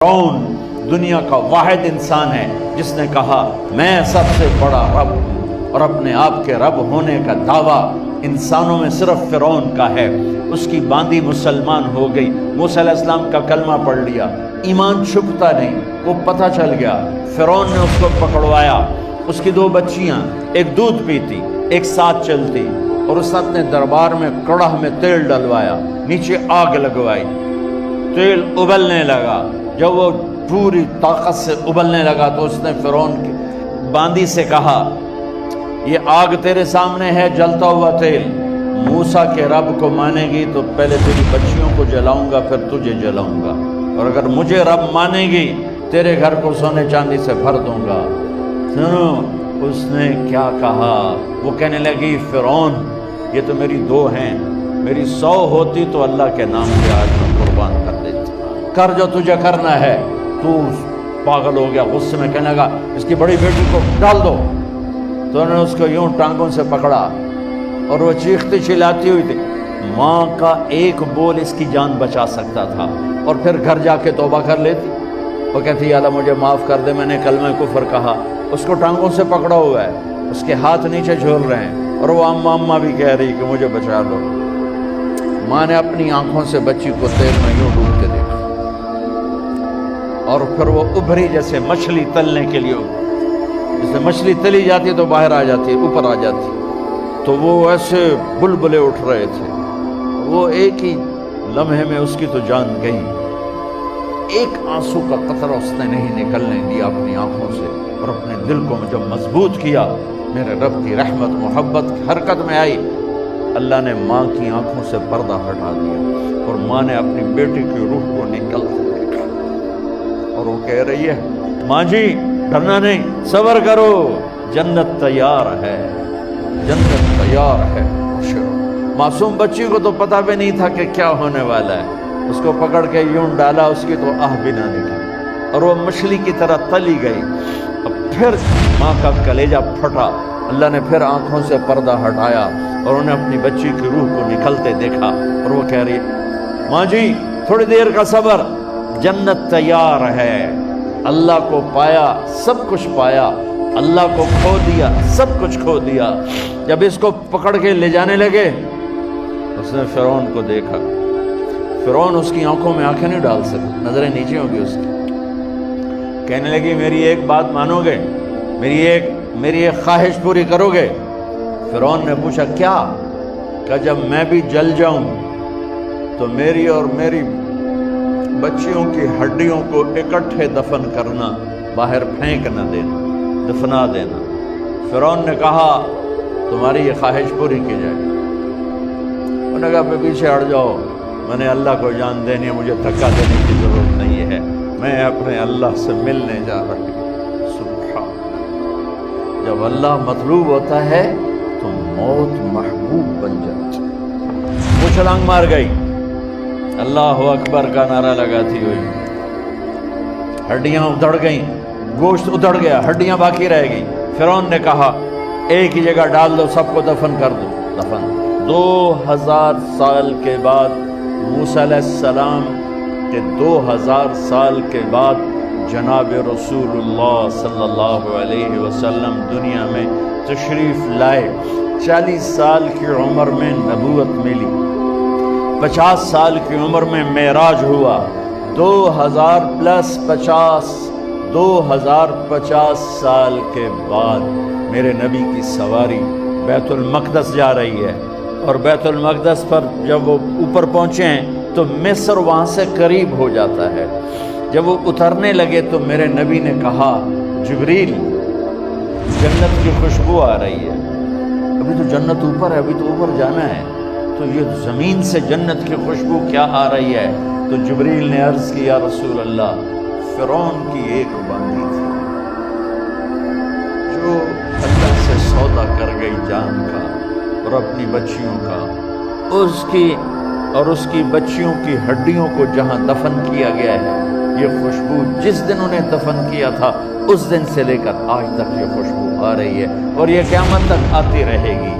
فرعون دنیا کا واحد انسان ہے جس نے کہا میں سب سے بڑا رب ہوں، اور اپنے آپ کے رب ہونے کا دعویٰ انسانوں میں صرف فرعون کا ہے۔ اس کی باندی مسلمان ہو گئی، موسیٰ علیہ السلام کا کلمہ پڑھ لیا، ایمان چھپتا نہیں، وہ پتہ چل گیا۔ فرعون نے اس کو پکڑوایا، اس کی 2 بچیاں، ایک دودھ پیتی ایک ساتھ چلتی، اور اس نے اپنے دربار میں کڑاہ میں تیل ڈلوایا، نیچے آگ لگوائی، تیل ابلنے لگا۔ جب وہ پوری طاقت سے ابلنے لگا تو اس نے فرعون کی باندی سے کہا یہ آگ تیرے سامنے ہے، جلتا ہوا تیل، موسیٰ کے رب کو مانے گی تو پہلے تیری بچیوں کو جلاؤں گا پھر تجھے جلاؤں گا، اور اگر مجھے رب مانے گی تیرے گھر کو سونے چاندی سے بھر دوں گا۔ سنو اس نے کیا کہا، وہ کہنے لگی فرعون یہ تو میری 2 ہیں، میری 100 ہوتی تو اللہ کے نام پہ آج میں قربان کر دیتی، کر جو تجھے کرنا ہے۔ تو پاگل ہو گیا، غصے میں کہنے لگا اس کی بڑی بیٹی کو ڈال دو۔ تو انہوں نے اس کو یوں ٹانگوں سے پکڑا اور وہ چیختی چلاتی ہوئی تھی۔ ماں کا ایک بول اس کی جان بچا سکتا تھا، اور پھر گھر جا کے توبہ کر لیتی۔ وہ کہتی یا اللہ مجھے معاف کر دے، میں نے کلمہ کفر کہا۔ اس کو ٹانگوں سے پکڑا ہوا ہے، اس کے ہاتھ نیچے جھول رہے ہیں، اور وہ اماں اماں بھی کہہ رہی کہ مجھے بچا لو۔ ماں نے اپنی آنکھوں سے بچی کو تیل میں یوں ڈوبتے دیکھا، اور پھر وہ ابھری جیسے مچھلی تلنے کے لیے، جیسے مچھلی تلی جاتی تو باہر آ جاتی، اوپر آ جاتی، تو وہ ایسے بلبلے اٹھ رہے تھے۔ وہ ایک ہی لمحے میں اس کی تو جان گئی، ایک آنسو کا قطرہ اس نے نہیں نکلنے دیا اپنی آنکھوں سے، اور اپنے دل کو جب مضبوط کیا، میرے رب کی رحمت محبت حرکت میں آئی۔ اللہ نے ماں کی آنکھوں سے پردہ ہٹا دیا، اور ماں نے اپنی بیٹی کی روح کو نکلتے دیکھا، اور وہ کہہ رہی ہے ماں جی ڈرنا نہیں، صبر کرو، جنت تیار ہے، جنت تیار ہے۔ معصوم بچی کو تو پتہ بھی نہیں تھا کہ کیا ہونے والا ہے، اس کو پکڑ کے یوں ڈالا، اس کی تو آہ بھی نہ نکلی، اور وہ مچھلی کی طرح تلی گئی۔ اب پھر ماں کا کلیجہ پھٹا، اللہ نے پھر آنکھوں سے پردہ ہٹایا، اور انہیں اپنی بچی کی روح کو نکلتے دیکھا، اور وہ کہہ رہی ہے ماں جی تھوڑی دیر کا صبر، جنت تیار ہے۔ اللہ کو پایا سب کچھ پایا، اللہ کو کھو دیا سب کچھ کھو دیا۔ جب اس کو پکڑ کے لے جانے لگے، اس نے فرعون کو دیکھا۔ فرعون اس کی آنکھوں میں آنکھیں نہیں ڈال سکا، نظریں نیچے ہوگی اس کی۔ کہنے لگی میری ایک بات مانو گے، میری ایک خواہش پوری کرو گے؟ فرعون نے پوچھا کیا؟ کہ جب میں بھی جل جاؤں تو میری اور میری بچیوں کی ہڈیوں کو اکٹھے دفن کرنا، باہر پھینک نہ دینا، دفنا دینا۔ فرعون نے کہا تمہاری یہ خواہش پوری کی جائے۔ انہوں نے کہا پیچھے ہٹ جاؤ، میں نے اللہ کو جان دینی ہے، مجھے دھکا دینے کی ضرورت نہیں ہے، میں اپنے اللہ سے ملنے جا رہی ہوں۔ سبحان اللہ، جب اللہ مطلوب ہوتا ہے تو موت محبوب بن جاتی۔ وہ چھلانگ مار گئی، اللہ اکبر کا نعرہ لگاتی ہوئی، ہڈیاں ادھڑ گئیں، گوشت ادھڑ گیا، ہڈیاں باقی رہ گئی۔ فرعون نے کہا ایک ہی جگہ ڈال دو، سب کو دفن کر دو۔ دفن 2000 سال کے بعد، موسیٰ علیہ السلام کے 2000 سال کے بعد جناب رسول اللہ صلی اللہ علیہ وسلم دنیا میں تشریف لائے۔ 40 سال کی عمر میں نبوت ملی، 50 سال کی عمر میں معراج ہوا، 2050 سال کے بعد میرے نبی کی سواری بیت المقدس جا رہی ہے، اور بیت المقدس پر جب وہ اوپر پہنچے ہیں تو مصر وہاں سے قریب ہو جاتا ہے۔ جب وہ اترنے لگے تو میرے نبی نے کہا جبریل جنت کی خوشبو آ رہی ہے، ابھی تو جنت اوپر ہے، ابھی تو اوپر جانا ہے، تو یہ زمین سے جنت کی خوشبو کیا آ رہی ہے؟ تو جبریل نے عرض کی یا رسول اللہ فرعون کی ایک باندی تھی جو اللہ سے سودا کر گئی جان کا اور اپنی بچیوں کا، اس کی بچیوں کی ہڈیوں کو جہاں دفن کیا گیا ہے، یہ خوشبو جس دن انہیں دفن کیا تھا اس دن سے لے کر آج تک یہ خوشبو آ رہی ہے، اور یہ قیامت تک آتی رہے گی۔